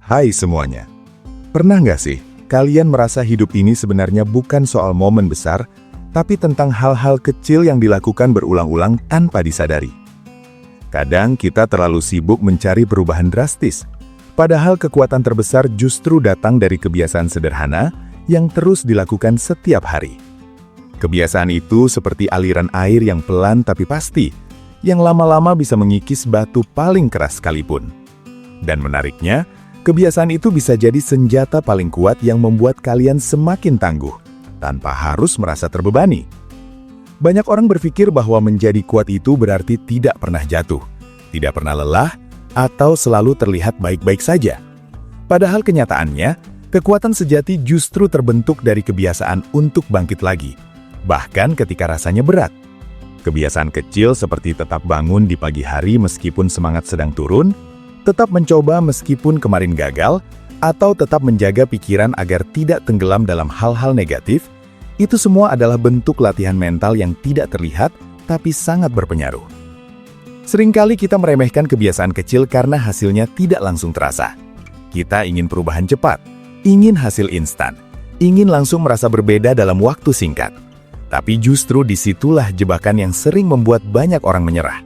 Hai semuanya. Pernah nggak sih, kalian merasa hidup ini sebenarnya bukan soal momen besar, tapi tentang hal-hal kecil yang dilakukan berulang-ulang tanpa disadari? Kadang kita terlalu sibuk mencari perubahan drastis, padahal kekuatan terbesar justru datang dari kebiasaan sederhana yang terus dilakukan setiap hari. Kebiasaan itu seperti aliran air yang pelan tapi pasti, yang lama-lama bisa mengikis batu paling keras sekalipun. Dan menariknya, kebiasaan itu bisa jadi senjata paling kuat yang membuat kalian semakin tangguh, tanpa harus merasa terbebani. Banyak orang berpikir bahwa menjadi kuat itu berarti tidak pernah jatuh, tidak pernah lelah, atau selalu terlihat baik-baik saja. Padahal kenyataannya, kekuatan sejati justru terbentuk dari kebiasaan untuk bangkit lagi, bahkan ketika rasanya berat. Kebiasaan kecil seperti tetap bangun di pagi hari meskipun semangat sedang turun, tetap mencoba meskipun kemarin gagal, atau tetap menjaga pikiran agar tidak tenggelam dalam hal-hal negatif, itu semua adalah bentuk latihan mental yang tidak terlihat tapi sangat berpengaruh. Seringkali kita meremehkan kebiasaan kecil karena hasilnya tidak langsung terasa. Kita ingin perubahan cepat, ingin hasil instan, ingin langsung merasa berbeda dalam waktu singkat. Tapi justru disitulah jebakan yang sering membuat banyak orang menyerah.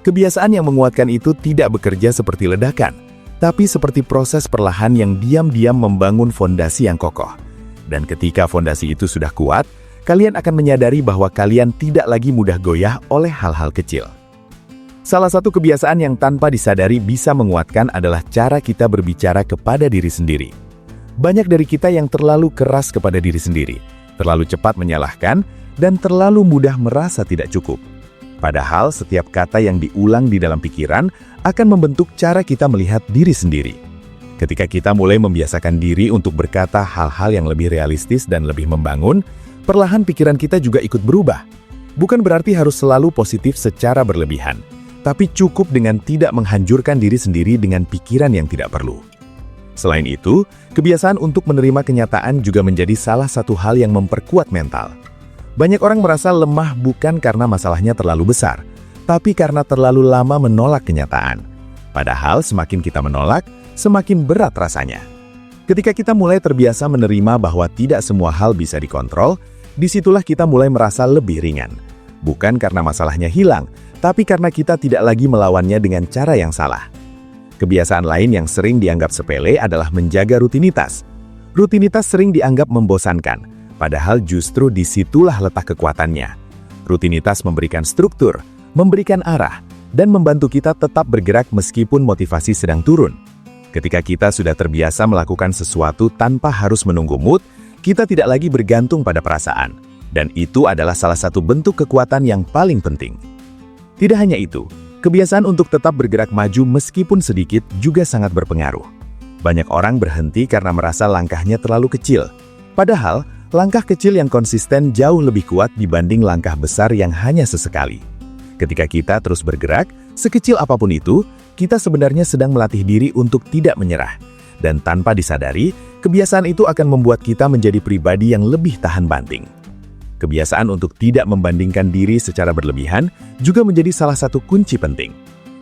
Kebiasaan yang menguatkan itu tidak bekerja seperti ledakan, tapi seperti proses perlahan yang diam-diam membangun fondasi yang kokoh. Dan ketika fondasi itu sudah kuat, kalian akan menyadari bahwa kalian tidak lagi mudah goyah oleh hal-hal kecil. Salah satu kebiasaan yang tanpa disadari bisa menguatkan adalah cara kita berbicara kepada diri sendiri. Banyak dari kita yang terlalu keras kepada diri sendiri, terlalu cepat menyalahkan, dan terlalu mudah merasa tidak cukup. Padahal setiap kata yang diulang di dalam pikiran akan membentuk cara kita melihat diri sendiri. Ketika kita mulai membiasakan diri untuk berkata hal-hal yang lebih realistis dan lebih membangun, perlahan pikiran kita juga ikut berubah. Bukan berarti harus selalu positif secara berlebihan, tapi cukup dengan tidak menghancurkan diri sendiri dengan pikiran yang tidak perlu. Selain itu, kebiasaan untuk menerima kenyataan juga menjadi salah satu hal yang memperkuat mental. Banyak orang merasa lemah bukan karena masalahnya terlalu besar, tapi karena terlalu lama menolak kenyataan. Padahal semakin kita menolak, semakin berat rasanya. Ketika kita mulai terbiasa menerima bahwa tidak semua hal bisa dikontrol, disitulah kita mulai merasa lebih ringan. Bukan karena masalahnya hilang, tapi karena kita tidak lagi melawannya dengan cara yang salah. Kebiasaan lain yang sering dianggap sepele adalah menjaga rutinitas. Rutinitas sering dianggap membosankan, padahal justru disitulah letak kekuatannya. Rutinitas memberikan struktur, memberikan arah, dan membantu kita tetap bergerak meskipun motivasi sedang turun. Ketika kita sudah terbiasa melakukan sesuatu tanpa harus menunggu mood, kita tidak lagi bergantung pada perasaan. Dan itu adalah salah satu bentuk kekuatan yang paling penting. Tidak hanya itu, kebiasaan untuk tetap bergerak maju meskipun sedikit juga sangat berpengaruh. Banyak orang berhenti karena merasa langkahnya terlalu kecil. Padahal, langkah kecil yang konsisten jauh lebih kuat dibanding langkah besar yang hanya sesekali. Ketika kita terus bergerak, sekecil apapun itu, kita sebenarnya sedang melatih diri untuk tidak menyerah. Dan tanpa disadari, kebiasaan itu akan membuat kita menjadi pribadi yang lebih tahan banting. Kebiasaan untuk tidak membandingkan diri secara berlebihan juga menjadi salah satu kunci penting.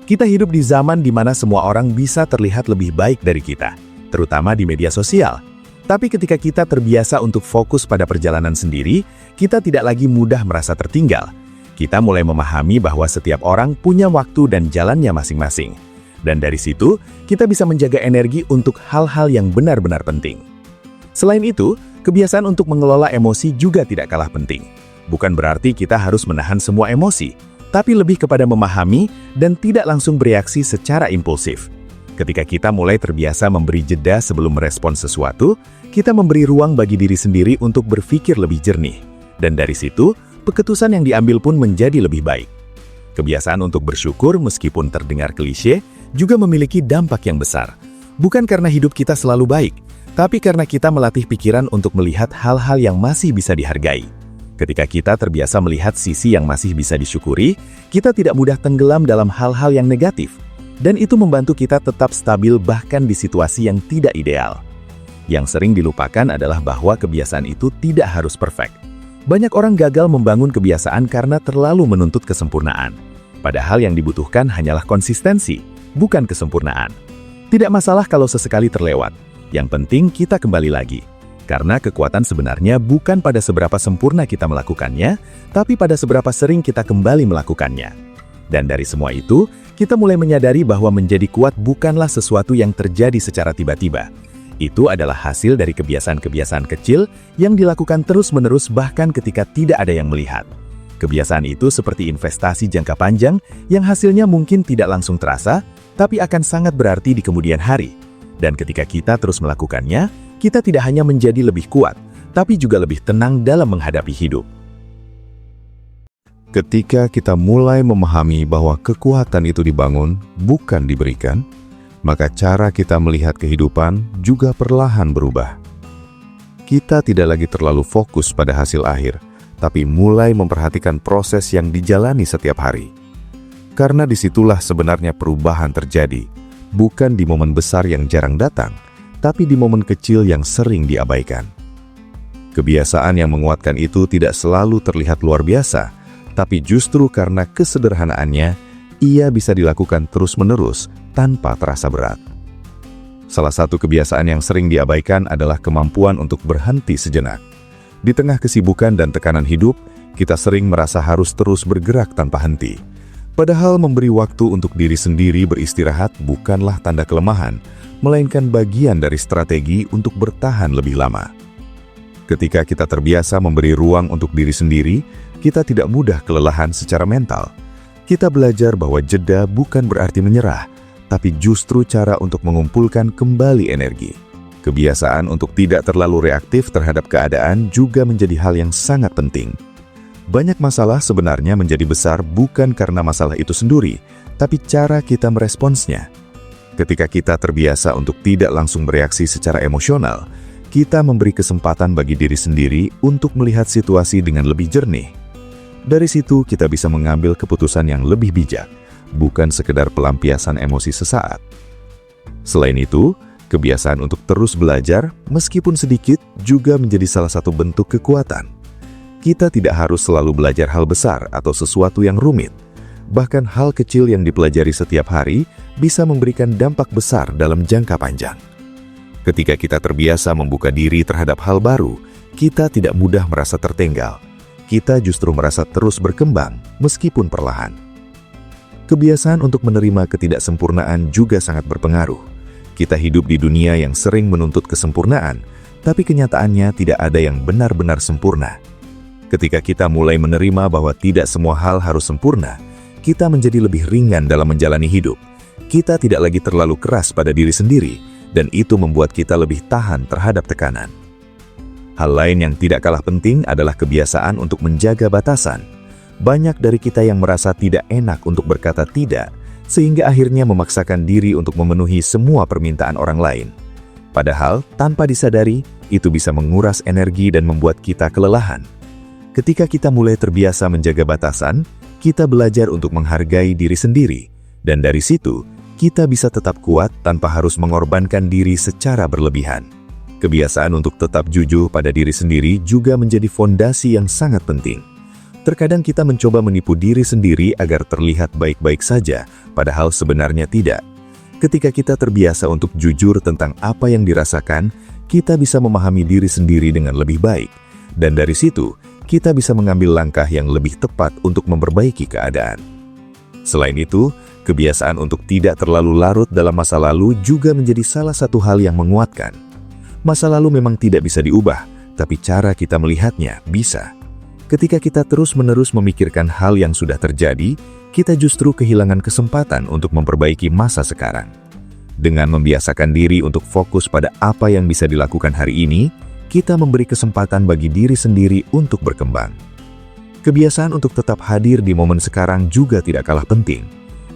Kita hidup di zaman di mana semua orang bisa terlihat lebih baik dari kita, terutama di media sosial. Tapi ketika kita terbiasa untuk fokus pada perjalanan sendiri, kita tidak lagi mudah merasa tertinggal. Kita mulai memahami bahwa setiap orang punya waktu dan jalannya masing-masing. Dan dari situ, kita bisa menjaga energi untuk hal-hal yang benar-benar penting. Selain itu, kebiasaan untuk mengelola emosi juga tidak kalah penting. Bukan berarti kita harus menahan semua emosi, tapi lebih kepada memahami dan tidak langsung bereaksi secara impulsif. Ketika kita mulai terbiasa memberi jeda sebelum merespons sesuatu, kita memberi ruang bagi diri sendiri untuk berpikir lebih jernih. Dan dari situ, keputusan yang diambil pun menjadi lebih baik. Kebiasaan untuk bersyukur meskipun terdengar klise, juga memiliki dampak yang besar. Bukan karena hidup kita selalu baik, tapi karena kita melatih pikiran untuk melihat hal-hal yang masih bisa dihargai. Ketika kita terbiasa melihat sisi yang masih bisa disyukuri, kita tidak mudah tenggelam dalam hal-hal yang negatif. Dan itu membantu kita tetap stabil bahkan di situasi yang tidak ideal. Yang sering dilupakan adalah bahwa kebiasaan itu tidak harus perfect. Banyak orang gagal membangun kebiasaan karena terlalu menuntut kesempurnaan. Padahal yang dibutuhkan hanyalah konsistensi, bukan kesempurnaan. Tidak masalah kalau sesekali terlewat. Yang penting kita kembali lagi. Karena kekuatan sebenarnya bukan pada seberapa sempurna kita melakukannya, tapi pada seberapa sering kita kembali melakukannya. Dan dari semua itu, kita mulai menyadari bahwa menjadi kuat bukanlah sesuatu yang terjadi secara tiba-tiba. Itu adalah hasil dari kebiasaan-kebiasaan kecil yang dilakukan terus-menerus bahkan ketika tidak ada yang melihat. Kebiasaan itu seperti investasi jangka panjang yang hasilnya mungkin tidak langsung terasa, tapi akan sangat berarti di kemudian hari. Dan ketika kita terus melakukannya, kita tidak hanya menjadi lebih kuat, tapi juga lebih tenang dalam menghadapi hidup. Ketika kita mulai memahami bahwa kekuatan itu dibangun, bukan diberikan, maka cara kita melihat kehidupan juga perlahan berubah. Kita tidak lagi terlalu fokus pada hasil akhir, tapi mulai memperhatikan proses yang dijalani setiap hari. Karena disitulah sebenarnya perubahan terjadi, bukan di momen besar yang jarang datang, tapi di momen kecil yang sering diabaikan. Kebiasaan yang menguatkan itu tidak selalu terlihat luar biasa, tapi justru karena kesederhanaannya, ia bisa dilakukan terus-menerus tanpa terasa berat. Salah satu kebiasaan yang sering diabaikan adalah kemampuan untuk berhenti sejenak. Di tengah kesibukan dan tekanan hidup, kita sering merasa harus terus bergerak tanpa henti. Padahal memberi waktu untuk diri sendiri beristirahat bukanlah tanda kelemahan, melainkan bagian dari strategi untuk bertahan lebih lama. Ketika kita terbiasa memberi ruang untuk diri sendiri, kita tidak mudah kelelahan secara mental. Kita belajar bahwa jeda bukan berarti menyerah, tapi justru cara untuk mengumpulkan kembali energi. Kebiasaan untuk tidak terlalu reaktif terhadap keadaan juga menjadi hal yang sangat penting. Banyak masalah sebenarnya menjadi besar bukan karena masalah itu sendiri, tapi cara kita meresponsnya. Ketika kita terbiasa untuk tidak langsung bereaksi secara emosional, kita memberi kesempatan bagi diri sendiri untuk melihat situasi dengan lebih jernih. Dari situ kita bisa mengambil keputusan yang lebih bijak, bukan sekedar pelampiasan emosi sesaat. Selain itu, kebiasaan untuk terus belajar, meskipun sedikit, juga menjadi salah satu bentuk kekuatan. Kita tidak harus selalu belajar hal besar atau sesuatu yang rumit. Bahkan hal kecil yang dipelajari setiap hari bisa memberikan dampak besar dalam jangka panjang. Ketika kita terbiasa membuka diri terhadap hal baru, kita tidak mudah merasa tertinggal. Kita justru merasa terus berkembang, meskipun perlahan. Kebiasaan untuk menerima ketidaksempurnaan juga sangat berpengaruh. Kita hidup di dunia yang sering menuntut kesempurnaan, tapi kenyataannya tidak ada yang benar-benar sempurna. Ketika kita mulai menerima bahwa tidak semua hal harus sempurna, kita menjadi lebih ringan dalam menjalani hidup. Kita tidak lagi terlalu keras pada diri sendiri, dan itu membuat kita lebih tahan terhadap tekanan. Hal lain yang tidak kalah penting adalah kebiasaan untuk menjaga batasan. Banyak dari kita yang merasa tidak enak untuk berkata tidak, sehingga akhirnya memaksakan diri untuk memenuhi semua permintaan orang lain. Padahal, tanpa disadari, itu bisa menguras energi dan membuat kita kelelahan. Ketika kita mulai terbiasa menjaga batasan, kita belajar untuk menghargai diri sendiri, dan dari situ, kita bisa tetap kuat tanpa harus mengorbankan diri secara berlebihan. Kebiasaan untuk tetap jujur pada diri sendiri juga menjadi fondasi yang sangat penting. Terkadang kita mencoba menipu diri sendiri agar terlihat baik-baik saja, padahal sebenarnya tidak. Ketika kita terbiasa untuk jujur tentang apa yang dirasakan, kita bisa memahami diri sendiri dengan lebih baik, dan dari situ, kita bisa mengambil langkah yang lebih tepat untuk memperbaiki keadaan. Selain itu, kebiasaan untuk tidak terlalu larut dalam masa lalu juga menjadi salah satu hal yang menguatkan. Masa lalu memang tidak bisa diubah, tapi cara kita melihatnya bisa. Ketika kita terus-menerus memikirkan hal yang sudah terjadi, kita justru kehilangan kesempatan untuk memperbaiki masa sekarang. Dengan membiasakan diri untuk fokus pada apa yang bisa dilakukan hari ini, kita memberi kesempatan bagi diri sendiri untuk berkembang. Kebiasaan untuk tetap hadir di momen sekarang juga tidak kalah penting.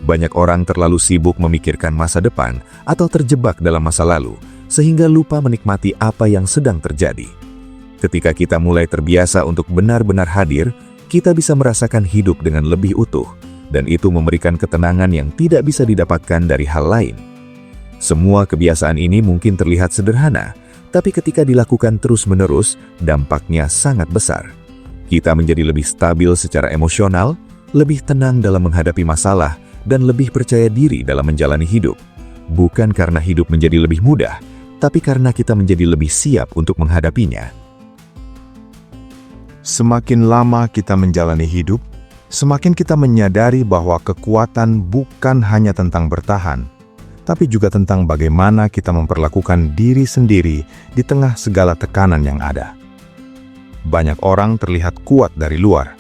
Banyak orang terlalu sibuk memikirkan masa depan atau terjebak dalam masa lalu, sehingga lupa menikmati apa yang sedang terjadi. Ketika kita mulai terbiasa untuk benar-benar hadir, kita bisa merasakan hidup dengan lebih utuh, dan itu memberikan ketenangan yang tidak bisa didapatkan dari hal lain. Semua kebiasaan ini mungkin terlihat sederhana, tapi ketika dilakukan terus-menerus, dampaknya sangat besar. Kita menjadi lebih stabil secara emosional, lebih tenang dalam menghadapi masalah, dan lebih percaya diri dalam menjalani hidup. bukan karena hidup menjadi lebih mudah, tapi karena kita menjadi lebih siap untuk menghadapinya. Semakin lama kita menjalani hidup, semakin kita menyadari bahwa kekuatan bukan hanya tentang bertahan, tapi juga tentang bagaimana kita memperlakukan diri sendiri di tengah segala tekanan yang ada. Banyak orang terlihat kuat dari luar,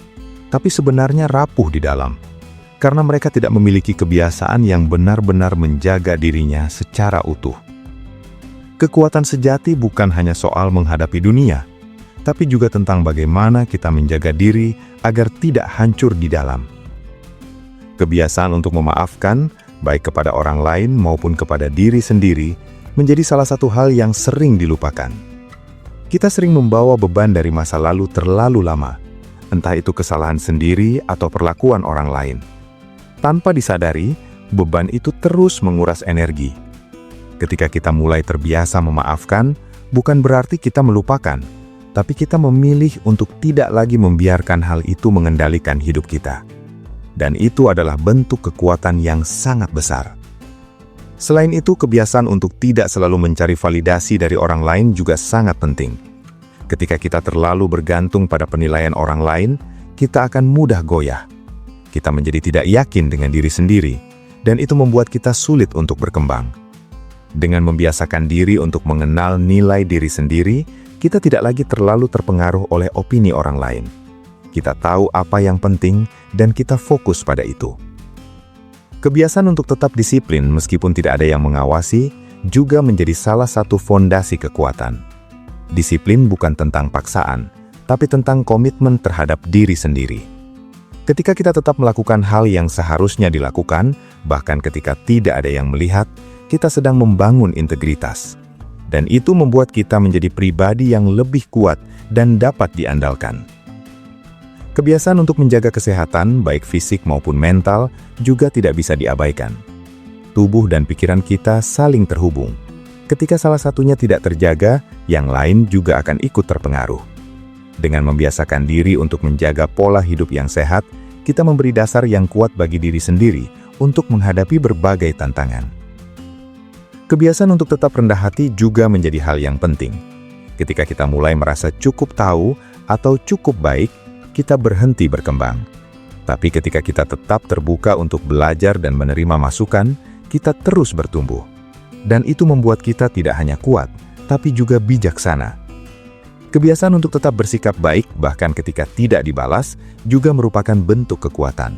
tapi sebenarnya rapuh di dalam, karena mereka tidak memiliki kebiasaan yang benar-benar menjaga dirinya secara utuh. Kekuatan sejati bukan hanya soal menghadapi dunia, tapi juga tentang bagaimana kita menjaga diri agar tidak hancur di dalam. Kebiasaan untuk memaafkan, baik kepada orang lain maupun kepada diri sendiri, menjadi salah satu hal yang sering dilupakan. Kita sering membawa beban dari masa lalu terlalu lama, entah itu kesalahan sendiri atau perlakuan orang lain. Tanpa disadari, beban itu terus menguras energi. Ketika kita mulai terbiasa memaafkan, bukan berarti kita melupakan, tapi kita memilih untuk tidak lagi membiarkan hal itu mengendalikan hidup kita. Dan itu adalah bentuk kekuatan yang sangat besar. Selain itu, kebiasaan untuk tidak selalu mencari validasi dari orang lain juga sangat penting. Ketika kita terlalu bergantung pada penilaian orang lain, kita akan mudah goyah. Kita menjadi tidak yakin dengan diri sendiri, dan itu membuat kita sulit untuk berkembang. Dengan membiasakan diri untuk mengenal nilai diri sendiri, kita tidak lagi terlalu terpengaruh oleh opini orang lain. Kita tahu apa yang penting, dan kita fokus pada itu. Kebiasaan untuk tetap disiplin meskipun tidak ada yang mengawasi, juga menjadi salah satu fondasi kekuatan. Disiplin bukan tentang paksaan, tapi tentang komitmen terhadap diri sendiri. Ketika kita tetap melakukan hal yang seharusnya dilakukan, bahkan ketika tidak ada yang melihat, kita sedang membangun integritas. Dan itu membuat kita menjadi pribadi yang lebih kuat dan dapat diandalkan. Kebiasaan untuk menjaga kesehatan, baik fisik maupun mental, juga tidak bisa diabaikan. Tubuh dan pikiran kita saling terhubung. Ketika salah satunya tidak terjaga, yang lain juga akan ikut terpengaruh. Dengan membiasakan diri untuk menjaga pola hidup yang sehat, kita memberi dasar yang kuat bagi diri sendiri untuk menghadapi berbagai tantangan. Kebiasaan untuk tetap rendah hati juga menjadi hal yang penting. Ketika kita mulai merasa cukup tahu atau cukup baik, kita berhenti berkembang. Tapi ketika kita tetap terbuka untuk belajar dan menerima masukan, kita terus bertumbuh. Dan itu membuat kita tidak hanya kuat, tapi juga bijaksana. Kebiasaan untuk tetap bersikap baik, bahkan ketika tidak dibalas, juga merupakan bentuk kekuatan.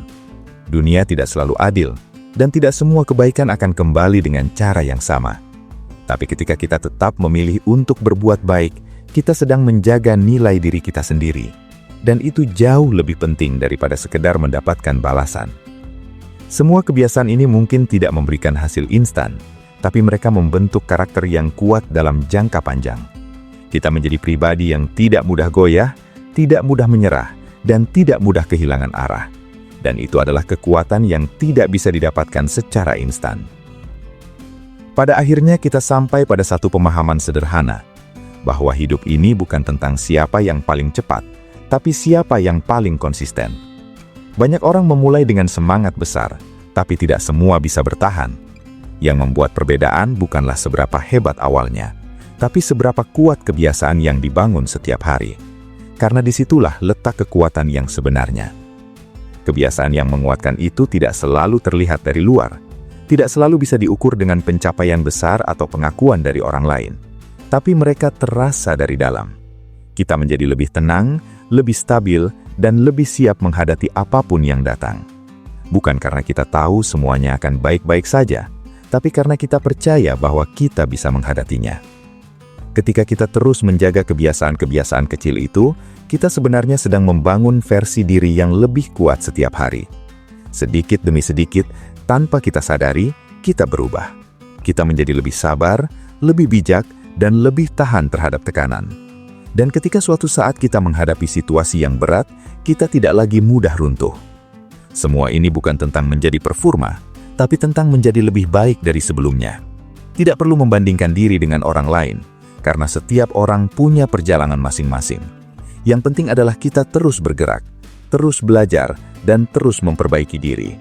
Dunia tidak selalu adil, dan tidak semua kebaikan akan kembali dengan cara yang sama. Tapi ketika kita tetap memilih untuk berbuat baik, kita sedang menjaga nilai diri kita sendiri. Dan itu jauh lebih penting daripada sekedar mendapatkan balasan. Semua kebiasaan ini mungkin tidak memberikan hasil instan, tapi mereka membentuk karakter yang kuat dalam jangka panjang. Kita menjadi pribadi yang tidak mudah goyah, tidak mudah menyerah, dan tidak mudah kehilangan arah. Dan itu adalah kekuatan yang tidak bisa didapatkan secara instan. Pada akhirnya kita sampai pada satu pemahaman sederhana, bahwa hidup ini bukan tentang siapa yang paling cepat, tapi siapa yang paling konsisten. Banyak orang memulai dengan semangat besar, tapi tidak semua bisa bertahan. Yang membuat perbedaan bukanlah seberapa hebat awalnya, tapi seberapa kuat kebiasaan yang dibangun setiap hari. Karena disitulah letak kekuatan yang sebenarnya. Kebiasaan yang menguatkan itu tidak selalu terlihat dari luar, tidak selalu bisa diukur dengan pencapaian besar atau pengakuan dari orang lain, tapi mereka terasa dari dalam. Kita menjadi lebih tenang, lebih stabil, dan lebih siap menghadapi apapun yang datang. Bukan karena kita tahu semuanya akan baik-baik saja, tapi karena kita percaya bahwa kita bisa menghadapinya. Ketika kita terus menjaga kebiasaan-kebiasaan kecil itu, kita sebenarnya sedang membangun versi diri yang lebih kuat setiap hari. Sedikit demi sedikit, tanpa kita sadari, kita berubah. Kita menjadi lebih sabar, lebih bijak, dan lebih tahan terhadap tekanan. Dan ketika suatu saat kita menghadapi situasi yang berat, kita tidak lagi mudah runtuh. Semua ini bukan tentang menjadi performa, tapi tentang menjadi lebih baik dari sebelumnya. Tidak perlu membandingkan diri dengan orang lain, karena setiap orang punya perjalanan masing-masing. Yang penting adalah kita terus bergerak, terus belajar, dan terus memperbaiki diri.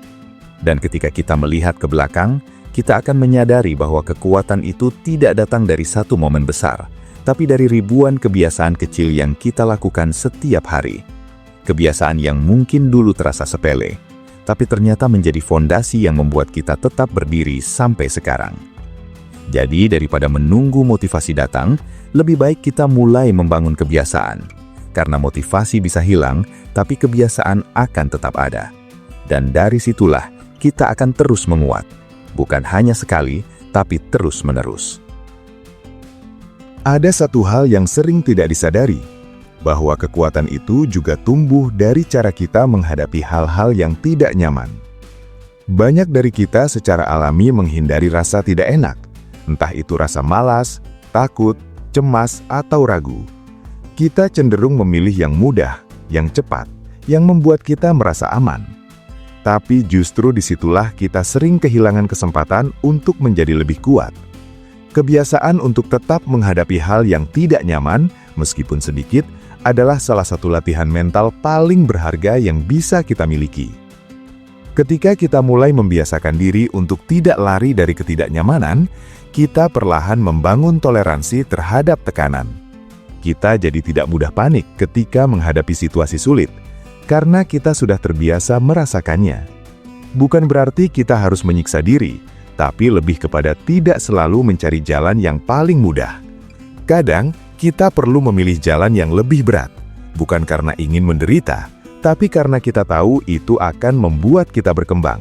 Dan ketika kita melihat ke belakang, kita akan menyadari bahwa kekuatan itu tidak datang dari satu momen besar, tapi dari ribuan kebiasaan kecil yang kita lakukan setiap hari. Kebiasaan yang mungkin dulu terasa sepele, tapi ternyata menjadi fondasi yang membuat kita tetap berdiri sampai sekarang. Jadi daripada menunggu motivasi datang, lebih baik kita mulai membangun kebiasaan. Karena motivasi bisa hilang, tapi kebiasaan akan tetap ada. Dan dari situlah kita akan terus menguat. Bukan hanya sekali, tapi terus-menerus. Ada satu hal yang sering tidak disadari, bahwa kekuatan itu juga tumbuh dari cara kita menghadapi hal-hal yang tidak nyaman. Banyak dari kita secara alami menghindari rasa tidak enak, entah itu rasa malas, takut, cemas, atau ragu. Kita cenderung memilih yang mudah, yang cepat, yang membuat kita merasa aman. Tapi justru disitulah kita sering kehilangan kesempatan untuk menjadi lebih kuat. Kebiasaan untuk tetap menghadapi hal yang tidak nyaman, meskipun sedikit, adalah salah satu latihan mental paling berharga yang bisa kita miliki. Ketika kita mulai membiasakan diri untuk tidak lari dari ketidaknyamanan, kita perlahan membangun toleransi terhadap tekanan. Kita jadi tidak mudah panik ketika menghadapi situasi sulit, karena kita sudah terbiasa merasakannya. Bukan berarti kita harus menyiksa diri, tapi lebih kepada tidak selalu mencari jalan yang paling mudah. Kadang, kita perlu memilih jalan yang lebih berat, bukan karena ingin menderita, tapi karena kita tahu itu akan membuat kita berkembang.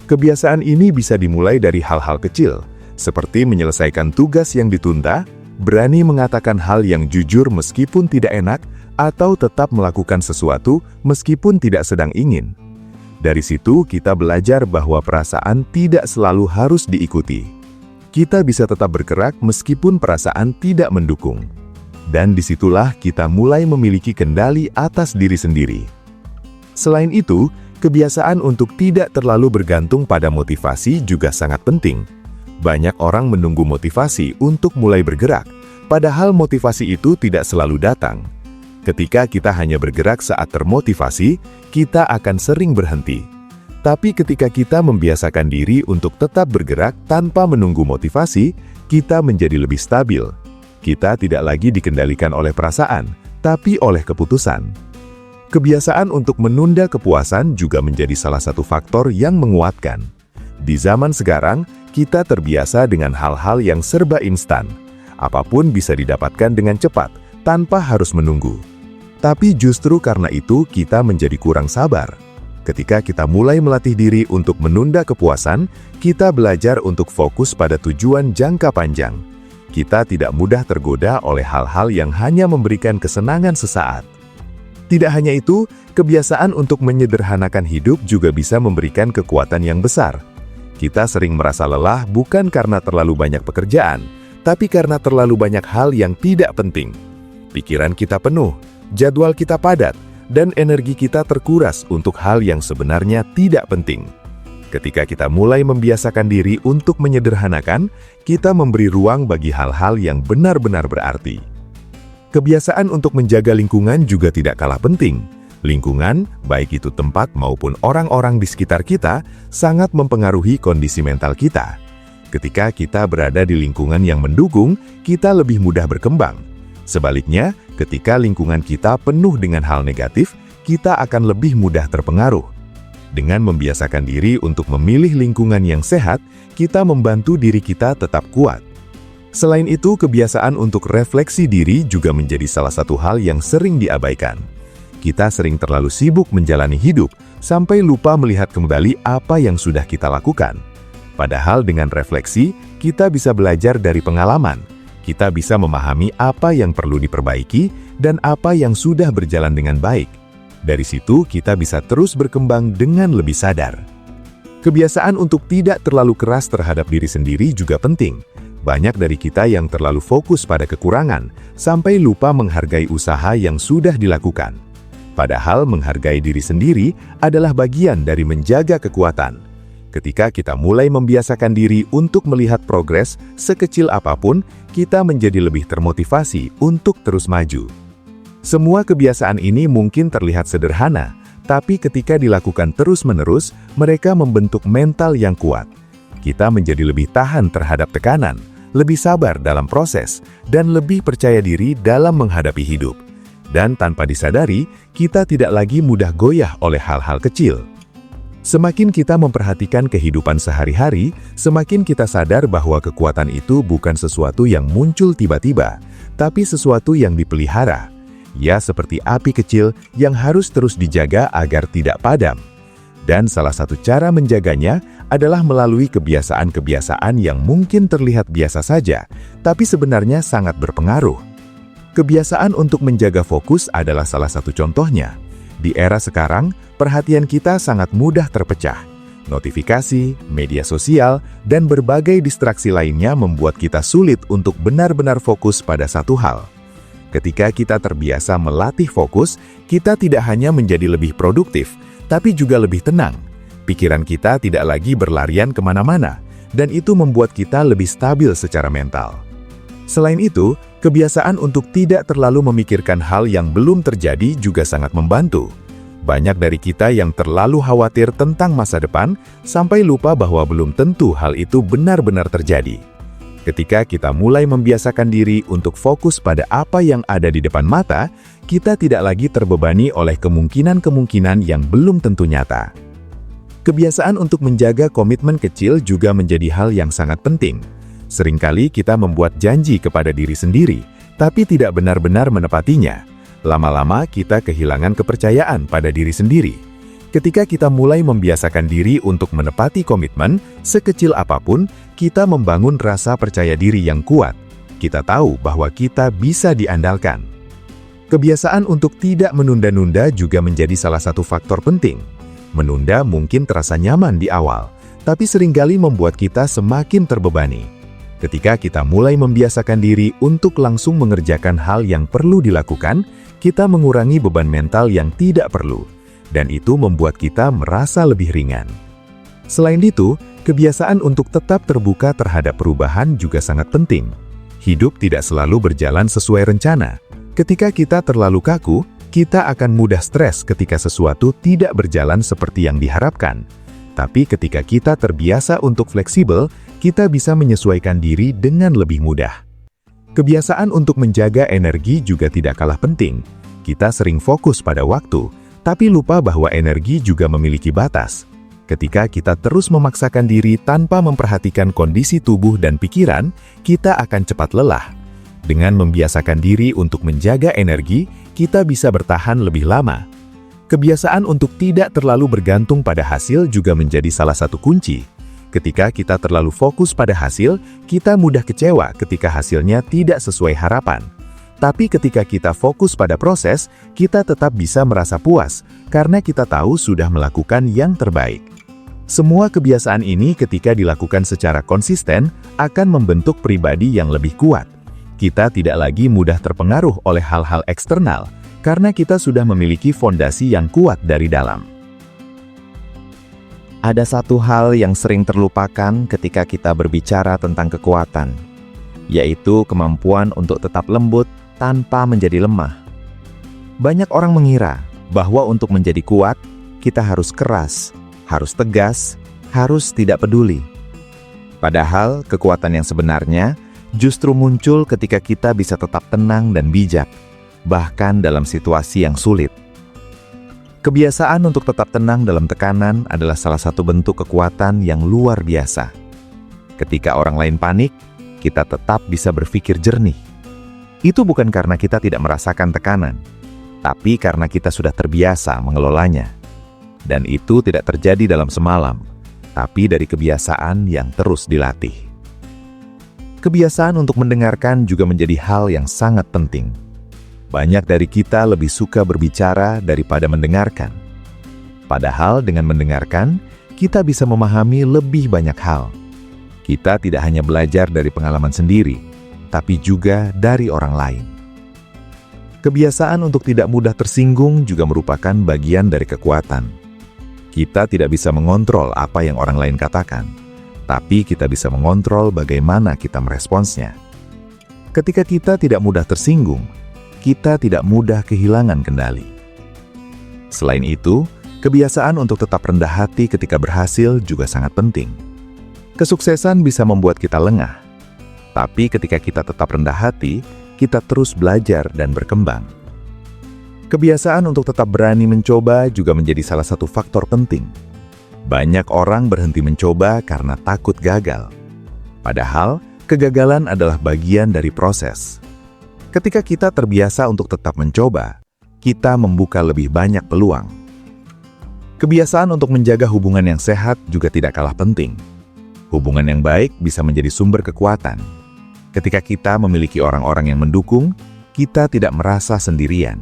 Kebiasaan ini bisa dimulai dari hal-hal kecil, seperti menyelesaikan tugas yang ditunda, berani mengatakan hal yang jujur meskipun tidak enak, atau tetap melakukan sesuatu meskipun tidak sedang ingin. Dari situ kita belajar bahwa perasaan tidak selalu harus diikuti. Kita bisa tetap bergerak meskipun perasaan tidak mendukung. Dan disitulah kita mulai memiliki kendali atas diri sendiri. Selain itu, kebiasaan untuk tidak terlalu bergantung pada motivasi juga sangat penting. Banyak orang menunggu motivasi untuk mulai bergerak, padahal motivasi itu tidak selalu datang. Ketika kita hanya bergerak saat termotivasi, kita akan sering berhenti. Tapi ketika kita membiasakan diri untuk tetap bergerak tanpa menunggu motivasi, kita menjadi lebih stabil. Kita tidak lagi dikendalikan oleh perasaan, tapi oleh keputusan. Kebiasaan untuk menunda kepuasan juga menjadi salah satu faktor yang menguatkan. Di zaman sekarang, kita terbiasa dengan hal-hal yang serba instan. Apapun bisa didapatkan dengan cepat, tanpa harus menunggu. Tapi justru karena itu kita menjadi kurang sabar. Ketika kita mulai melatih diri untuk menunda kepuasan, kita belajar untuk fokus pada tujuan jangka panjang. Kita tidak mudah tergoda oleh hal-hal yang hanya memberikan kesenangan sesaat. Tidak hanya itu, kebiasaan untuk menyederhanakan hidup juga bisa memberikan kekuatan yang besar. Kita sering merasa lelah bukan karena terlalu banyak pekerjaan, tapi karena terlalu banyak hal yang tidak penting. Pikiran kita penuh, jadwal kita padat, dan energi kita terkuras untuk hal yang sebenarnya tidak penting. Ketika kita mulai membiasakan diri untuk menyederhanakan, kita memberi ruang bagi hal-hal yang benar-benar berarti. Kebiasaan untuk menjaga lingkungan juga tidak kalah penting. Lingkungan, baik itu tempat maupun orang-orang di sekitar kita, sangat mempengaruhi kondisi mental kita. Ketika kita berada di lingkungan yang mendukung, kita lebih mudah berkembang. Sebaliknya, ketika lingkungan kita penuh dengan hal negatif, kita akan lebih mudah terpengaruh. Dengan membiasakan diri untuk memilih lingkungan yang sehat, kita membantu diri kita tetap kuat. Selain itu, kebiasaan untuk refleksi diri juga menjadi salah satu hal yang sering diabaikan. Kita sering terlalu sibuk menjalani hidup, sampai lupa melihat kembali apa yang sudah kita lakukan. Padahal dengan refleksi, kita bisa belajar dari pengalaman. Kita bisa memahami apa yang perlu diperbaiki dan apa yang sudah berjalan dengan baik. Dari situ, kita bisa terus berkembang dengan lebih sadar. Kebiasaan untuk tidak terlalu keras terhadap diri sendiri juga penting. Banyak dari kita yang terlalu fokus pada kekurangan, sampai lupa menghargai usaha yang sudah dilakukan. Padahal menghargai diri sendiri adalah bagian dari menjaga kekuatan. Ketika kita mulai membiasakan diri untuk melihat progres sekecil apapun, kita menjadi lebih termotivasi untuk terus maju. Semua kebiasaan ini mungkin terlihat sederhana, tapi ketika dilakukan terus-menerus, mereka membentuk mental yang kuat. Kita menjadi lebih tahan terhadap tekanan, lebih sabar dalam proses, dan lebih percaya diri dalam menghadapi hidup. Dan tanpa disadari, kita tidak lagi mudah goyah oleh hal-hal kecil. Semakin kita memperhatikan kehidupan sehari-hari, semakin kita sadar bahwa kekuatan itu bukan sesuatu yang muncul tiba-tiba, tapi sesuatu yang dipelihara. Ya, seperti api kecil yang harus terus dijaga agar tidak padam. Dan salah satu cara menjaganya adalah melalui kebiasaan-kebiasaan yang mungkin terlihat biasa saja, tapi sebenarnya sangat berpengaruh. Kebiasaan untuk menjaga fokus adalah salah satu contohnya. Di era sekarang, perhatian kita sangat mudah terpecah. Notifikasi, media sosial, dan berbagai distraksi lainnya membuat kita sulit untuk benar-benar fokus pada satu hal. Ketika kita terbiasa melatih fokus, kita tidak hanya menjadi lebih produktif, tapi juga lebih tenang. Pikiran kita tidak lagi berlarian kemana-mana, dan itu membuat kita lebih stabil secara mental. Selain itu, kebiasaan untuk tidak terlalu memikirkan hal yang belum terjadi juga sangat membantu. Banyak dari kita yang terlalu khawatir tentang masa depan, sampai lupa bahwa belum tentu hal itu benar-benar terjadi. Ketika kita mulai membiasakan diri untuk fokus pada apa yang ada di depan mata, kita tidak lagi terbebani oleh kemungkinan-kemungkinan yang belum tentu nyata. Kebiasaan untuk menjaga komitmen kecil juga menjadi hal yang sangat penting. Seringkali kita membuat janji kepada diri sendiri, tapi tidak benar-benar menepatinya. Lama-lama kita kehilangan kepercayaan pada diri sendiri. Ketika kita mulai membiasakan diri untuk menepati komitmen, sekecil apapun, kita membangun rasa percaya diri yang kuat. Kita tahu bahwa kita bisa diandalkan. Kebiasaan untuk tidak menunda-nunda juga menjadi salah satu faktor penting. Menunda mungkin terasa nyaman di awal, tapi seringkali membuat kita semakin terbebani. Ketika kita mulai membiasakan diri untuk langsung mengerjakan hal yang perlu dilakukan, kita mengurangi beban mental yang tidak perlu, dan itu membuat kita merasa lebih ringan. Selain itu, kebiasaan untuk tetap terbuka terhadap perubahan juga sangat penting. Hidup tidak selalu berjalan sesuai rencana. Ketika kita terlalu kaku, kita akan mudah stres ketika sesuatu tidak berjalan seperti yang diharapkan. Tapi ketika kita terbiasa untuk fleksibel, kita bisa menyesuaikan diri dengan lebih mudah. Kebiasaan untuk menjaga energi juga tidak kalah penting. Kita sering fokus pada waktu, tapi lupa bahwa energi juga memiliki batas. Ketika kita terus memaksakan diri tanpa memperhatikan kondisi tubuh dan pikiran, kita akan cepat lelah. Dengan membiasakan diri untuk menjaga energi, kita bisa bertahan lebih lama. Kebiasaan untuk tidak terlalu bergantung pada hasil juga menjadi salah satu kunci. Ketika kita terlalu fokus pada hasil, kita mudah kecewa ketika hasilnya tidak sesuai harapan. Tapi ketika kita fokus pada proses, kita tetap bisa merasa puas, karena kita tahu sudah melakukan yang terbaik. Semua kebiasaan ini ketika dilakukan secara konsisten, akan membentuk pribadi yang lebih kuat. Kita tidak lagi mudah terpengaruh oleh hal-hal eksternal, karena kita sudah memiliki fondasi yang kuat dari dalam. Ada satu hal yang sering terlupakan ketika kita berbicara tentang kekuatan, yaitu kemampuan untuk tetap lembut tanpa menjadi lemah. Banyak orang mengira bahwa untuk menjadi kuat, kita harus keras, harus tegas, harus tidak peduli. Padahal kekuatan yang sebenarnya justru muncul ketika kita bisa tetap tenang dan bijak, bahkan dalam situasi yang sulit. Kebiasaan untuk tetap tenang dalam tekanan adalah salah satu bentuk kekuatan yang luar biasa. Ketika orang lain panik, kita tetap bisa berpikir jernih. Itu bukan karena kita tidak merasakan tekanan, tapi karena kita sudah terbiasa mengelolanya. Dan itu tidak terjadi dalam semalam, tapi dari kebiasaan yang terus dilatih. Kebiasaan untuk mendengarkan juga menjadi hal yang sangat penting. Banyak dari kita lebih suka berbicara daripada mendengarkan. Padahal dengan mendengarkan, kita bisa memahami lebih banyak hal. Kita tidak hanya belajar dari pengalaman sendiri, tapi juga dari orang lain. Kebiasaan untuk tidak mudah tersinggung juga merupakan bagian dari kekuatan. Kita tidak bisa mengontrol apa yang orang lain katakan, tapi kita bisa mengontrol bagaimana kita meresponsnya. Ketika kita tidak mudah tersinggung, kita tidak mudah kehilangan kendali. Selain itu, kebiasaan untuk tetap rendah hati ketika berhasil juga sangat penting. Kesuksesan bisa membuat kita lengah. Tapi ketika kita tetap rendah hati, kita terus belajar dan berkembang. Kebiasaan untuk tetap berani mencoba juga menjadi salah satu faktor penting. Banyak orang berhenti mencoba karena takut gagal. Padahal, kegagalan adalah bagian dari proses. Ketika kita terbiasa untuk tetap mencoba, kita membuka lebih banyak peluang. Kebiasaan untuk menjaga hubungan yang sehat juga tidak kalah penting. Hubungan yang baik bisa menjadi sumber kekuatan. Ketika kita memiliki orang-orang yang mendukung, kita tidak merasa sendirian.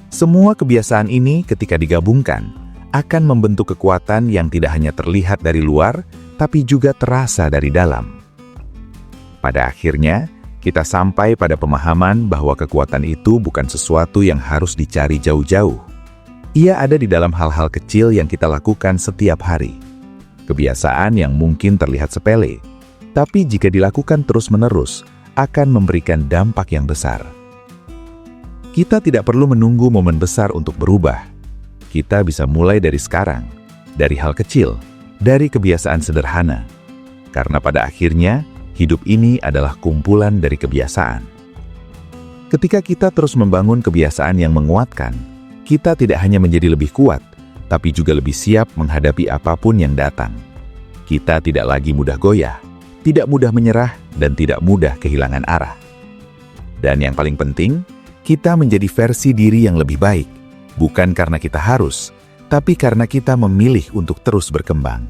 Semua kebiasaan ini ketika digabungkan, akan membentuk kekuatan yang tidak hanya terlihat dari luar, tapi juga terasa dari dalam. Pada akhirnya, kita sampai pada pemahaman bahwa kekuatan itu bukan sesuatu yang harus dicari jauh-jauh. Ia ada di dalam hal-hal kecil yang kita lakukan setiap hari. Kebiasaan yang mungkin terlihat sepele, tapi jika dilakukan terus-menerus, akan memberikan dampak yang besar. Kita tidak perlu menunggu momen besar untuk berubah. Kita bisa mulai dari sekarang, dari hal kecil, dari kebiasaan sederhana. Karena pada akhirnya, hidup ini adalah kumpulan dari kebiasaan. Ketika kita terus membangun kebiasaan yang menguatkan, kita tidak hanya menjadi lebih kuat, tapi juga lebih siap menghadapi apapun yang datang. Kita tidak lagi mudah goyah, tidak mudah menyerah, dan tidak mudah kehilangan arah. Dan yang paling penting, kita menjadi versi diri yang lebih baik, bukan karena kita harus, tapi karena kita memilih untuk terus berkembang.